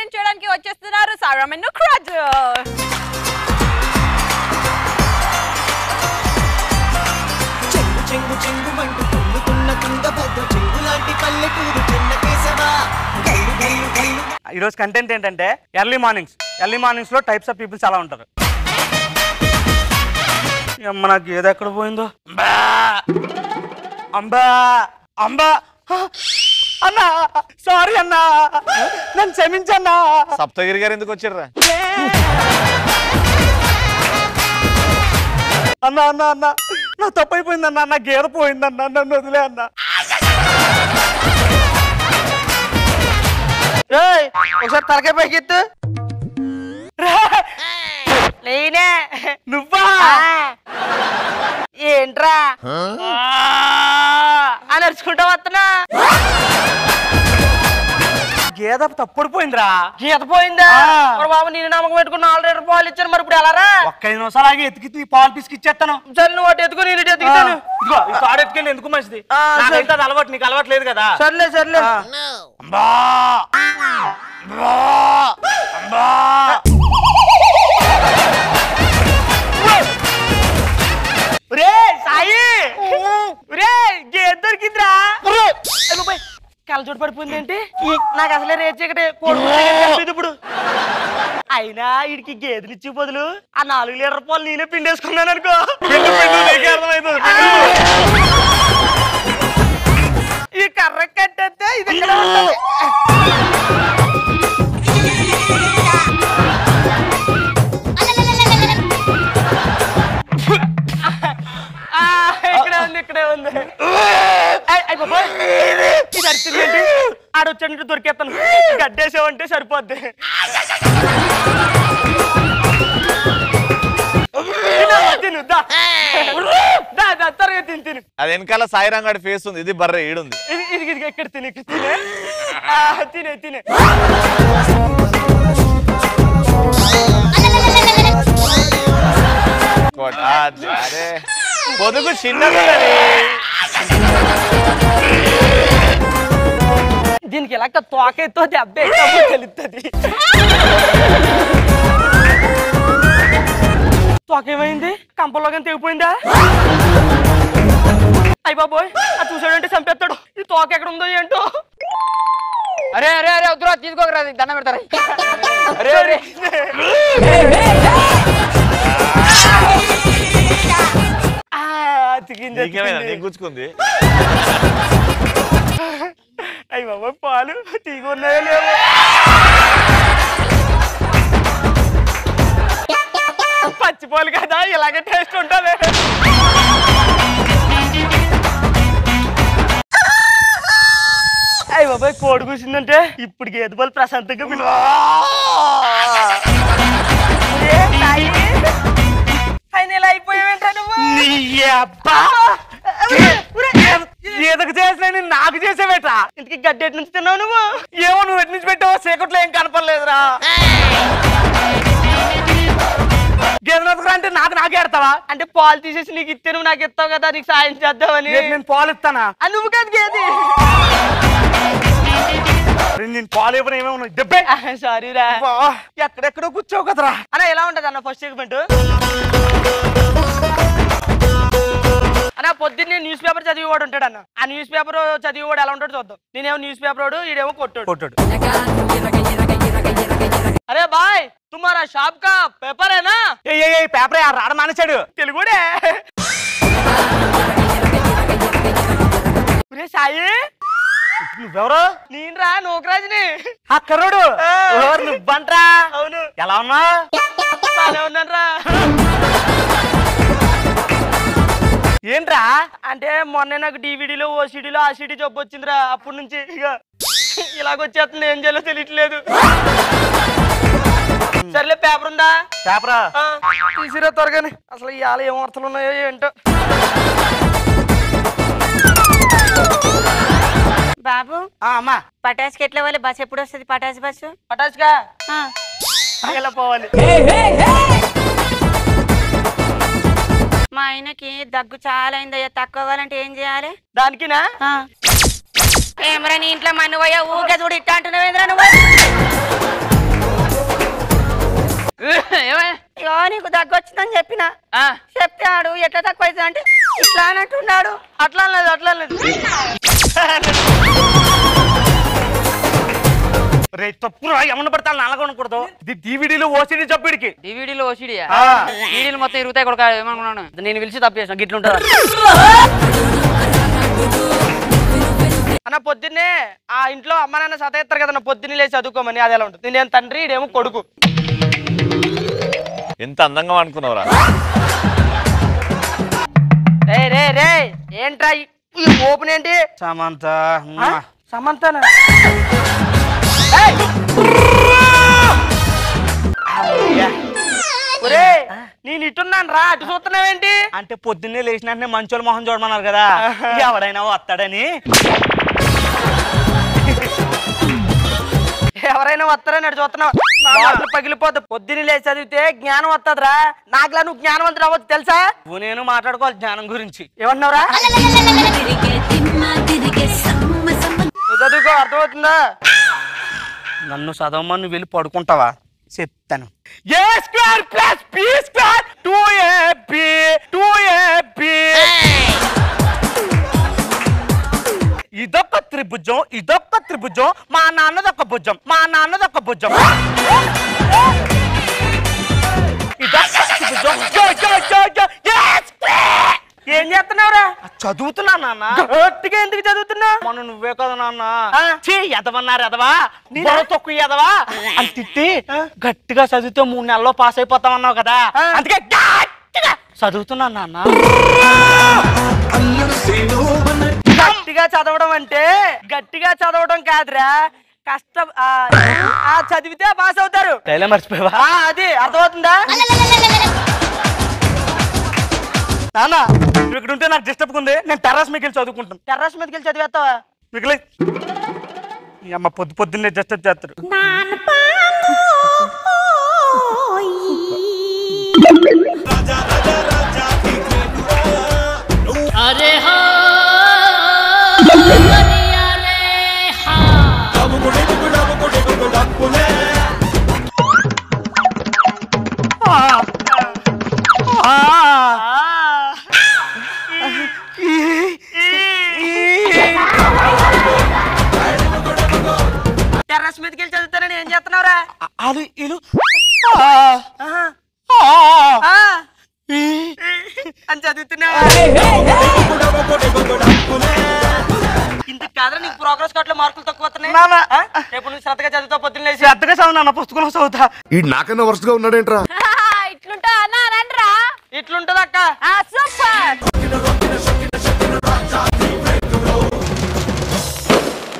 Entertain చేయడానికి వచ్చేస్తున్నారు సారా and నుక్రాజ్. చెంగు చెంగు చెంగు మంటూ తుంగుతున్న తుంగభద్ర చెంగులాంటి పల్లెటూరు చిన్న కేశవా. ఈరోజు కంటెంట్ ఏంటంటే ఎర్లీ మార్నింగ్స్ లో టైప్స్ ఆఫ్ పీపుల్స్ చాలా ఉంటారు. మనకి ఏది ఎక్కడ పోయిందో అంబా అంబా అన్నా, సారీ అన్నా, నన్ను క్షమించన్నా. సప్తగిరి గారు ఎందుకు వచ్చారా? అన్నా అన్నా అన్నా నా తప్పైపోయిందన్నా, నా గేద పోయిందన్నా, నన్ను వదిలే అన్నా. ఒకసారి తలకాయ పైకి ఎత్తు. నేనే. నువ్వా? ఏంట్రా అని అరుచుకుంటా వస్తున్నా. గేద తప్పడిపోయిందిరా. గీత పోయిందా? బాబు నేను నమ్మకం పెట్టుకుని 4 లీటర్ పాలు ఇచ్చాను, మరి ఇప్పుడు ఎలారా? ఒక్క 5 నిమిషాలు ఆగి ఎతికి పాలు పిసికిచ్చేస్తాను. సరే నువ్వు అటు ఎత్తుకుని నేను ఇటు ఎత్తుకుతాను. ఇదిగో ఈ తాడు ఎత్తుకెళ్ళి ఎందుకు మంచిది? నాకైతే అది అలవాటు, నీకు అలవాటు లేదు కదా. సర్లే సర్లే. అంబా అంబా అంబా. రే సాయి, రే గేదె దొరికిందిరా. కళ్ళజోడు పడిపోయింది ఏంటి? నాకు అసలే రేచి ఇక్కడ ఇప్పుడు. అయినా వీడికి గేదెనిచ్చి బదులు ఆ 4 లీటర్ పాలు నేనే పిండేసుకున్నాను అనుకో. ఈ కర్ర కట్టేస్తే ఇది ఇక్కడ ఉంటుంది. ఇక్కడే ఉంది. ఇది అరిచింది ఏంటి? ఆడొచ్చాడంటే దొరికేస్తాను. గడ్డేసావంటే సరిపోద్ది. తిను త్వరగా తిను. అది వెనకాల సాయిరంగాడి ఫేస్ ఉంది, ఇది బర్రె ఈడుంది. ఇది ఎక్కడ తినే తినే తినే. అరే పొదుగు చిన్నది. దీనికి ఎలా తోకతో దెబ్బ తెలుస్తుంది. తోకేమైంది? కంపంలోకి తెగిపోయిందా? అయ్య బాబోయ్, అది చూసాడంటే చంపేస్తాడు. ఈ తోక ఎక్కడ ఉందో ఏంటో. అరే అరే అరే వద్దురా, తీసుకోకరా, దండం పెడతారా. అరే అరే గుచ్చుకుంది. అయ్య బాబోయ్, పాలు తీగున్నాయో లేవు. పచ్చిపాలు కదా, ఇలాగే టేస్ట్ ఉంటుంది. అయ్య బాబాయ్, కోడి కూర్చుందంటే ఇప్పుడు గేదె పాలు ప్రశాంతంగా ఫైనల్ అయిపోయావేంటా నువ్వు? ఏదకు చేసిన నాకు చేసేవేట్రా? ఇంటికి గడ్డి ఎటు నుంచి తిన్నావు నువ్వు? ఏమో నువ్వు ఎటు నుంచి పెట్టావో చీకట్లో ఏం కనపడలేదురా. గేదె అంటే నాకే ఆడతావా? అంటే పాలు తీసేసి నీకు ఇస్తే నువ్వు నాకు ఇస్తావు కదా, నీకు సాయం చేద్దామని. నేను పాలు ఇస్తానా? నువ్వు కాదు గేది. నేను పాలు ఇవ్వను, ఏమేమో దెబ్బే. సారీ రా, ఎక్కడెక్కడో కూర్చోవు కదరా. అన్న ఎలా ఉంటది అన్న ఫస్ట్ సెగ్మెంట్? అన్న పొద్దున్నే న్యూస్ పేపర్ చదివేవాడు ఉంటాడు అన్న. ఆ న్యూస్ పేపర్ చదివేవాడు ఎలా ఉంటాడు చూద్దాం. నేనేమో న్యూస్ పేపర్ వాడు, ఈడేమో కొట్టాడు. అరే బాయ్, తుమ్మారా షాప్ కా పేపర్ ఏనా? పేపర్ రాడ మానేశాడు. తెలుగుడే. సాయి, నువ్వెవరు? నేనురా నూకరాజుని. అక్కరోడు నువ్వంట్రా? అవును. ఎలా ఉన్నా? బానే ఉన్నాను రా. ఏంట్రా? అంటే మొన్న నాకు డివిడీలో ఓసిడీలో ఆసిడీ జబ్బు వచ్చిందిరా. అప్పటి నుంచి ఇక ఇలాగొచ్చేస్తుంది, ఏం చేయాలో తెలియట్లేదు. సర్లే, పేపర్ ఉందా? పేపరా తీసిరా త్వరగానే. అసలు ఇవాళ ఏం వార్తలు ఉన్నాయో ఏంటో. బాబు అమ్మా, పటాస్కి ఎట్లా పోవాలి? బస్ ఎప్పుడు వస్తుంది? పటాస్ బస్సు పటాస్గా ఎలా పోవాలి? మా ఆయనకి దగ్గు చాలా అయిందయ్యా, తక్కువ అవ్వాలంటే ఏం చేయాలి? దానికినా? ఏమరా నీ ఇంట్లో మన్ను పోయా ఊరికే చూడు ఇట్టా అంటున్నావేంద్రా నువ్వు? ఏమయ్యా ఇగో నీకు దగ్గు వచ్చిందని చెప్పిన చెప్తే ఆడు ఎట్లా తక్కువ అవుతుంది అంటే ఇట్లా అన్నట్టున్నాడు. అట్లా లేదు అట్లా లేదు. రే తప్పురా ఏమన్నా పడతా నల్లగొనకూడదు. ఇది డివిడీలో ఓసిడి జబ్బుడికి. డివిడీలో ఓసిడియా డివిడీలు మొత్తం ఇరుగుతాయి కొడుక ఏమనుకున్నాను. నేను పిలిచి తప్పు చేసిన గిట్లుంటా అన్న. పొద్దున్నే ఆ ఇంట్లో అమ్మ నాన్న సతయిస్తారు కదా పొద్దున్నే లేచి చదువుకోమని. అది ఎలా ఉంటుంది? నేను తండ్రి ఇడేమో కొడుకు. ఎంత అందంగా అనుకున్నావురా. రే రే రే ఏంట్రా ఈ ఓపెన్ ఏంటి? సమంత సమంతనా? ఒరే నేను ఇట్టున్నాను రా, అటు చూస్తున్నావేంటి? అంటే పొద్దున్నే లేచిన వెంటనే మంచోళ్ళ మొహం చూడమన్నారు కదా, ఎవడైనా వస్తాడని. ఎవరైనా వస్తారని అటు చూస్తున్నావు. పగిలిపోద్దు. పొద్దున్నే లేచి చదివితే జ్ఞానం వస్తుందిరా. నాకులా నువ్వు జ్ఞానవంతుడు అవ్వచ్చు తెలుసా? నేను మాట్లాడుకోవాలి జ్ఞానం గురించి. ఏమన్నావురా? చదువుకో, అర్థమవుతుందా? నన్ను చదవమని నువ్వు వెళ్ళి పడుకుంటావా? చెప్తాను. A square plus B square 2ab 2ab. ఇదొక త్రిభుజం, ఇదొక త్రిభుజం, మా నాన్నదొక భుజం, మా నాన్నదొక భుజం. ఇదొక త్రిభుజం. ఏం చేస్తున్నావురా? చదువుతున్నా నాన్న. గట్టిగా ఎందుకు చదువుతున్నావు? మొన్న నువ్వే కదా నాన్న ఎదవన్నారు ఎదవా తొక్కు ఎదవా అని తిట్టి గట్టిగా చదివితే 3 నెలల్లో పాస్ అయిపోతామన్నావు కదా, అందుకే గట్టిగా చదువుతున్నా నాన్న. గట్టిగా చదవడం అంటే గట్టిగా చదవడం కాదురా, కష్టం. చదివితే పాస్ అవుతారు. మర్చిపోయావా? అది అర్థమవుతుందా? నాన్న నువ్వు ఇక్కడ ఉంటే నాకు డిస్టర్బ్ ఉంది. నేను టెర్రస్ మీకు వెళ్ళి చదువుకుంటాను. టెర్రస్ మీదకి వెళ్ళి చదివేస్తావా? మిగిలి ఈ అమ్మ పొద్దున్నే డిస్టర్బ్ చేస్తారు. టెర్రస్ మీదకి వెళ్ళి చదువుతానని ఏం చేస్తున్నావురా? అది ఇలు అని చదువుతున్నావా? ఇందుకు కాదురా నీకు ప్రోగ్రెస్ కార్డులో మార్కులు తక్కువ వస్తున్నాయి. రేపు నువ్వు శ్రద్ధగా చదువుతావు. పొద్దున్న లేచి శ్రద్ధగా చదువు నాన్న, పుస్తకంలో చదువుతా. ఈ నాకన్నా వరుసగా ఉన్నాడేంట్రా? ఇట్లుంటా అన్నా రండ్రా. ఇట్లుంటది అక్క.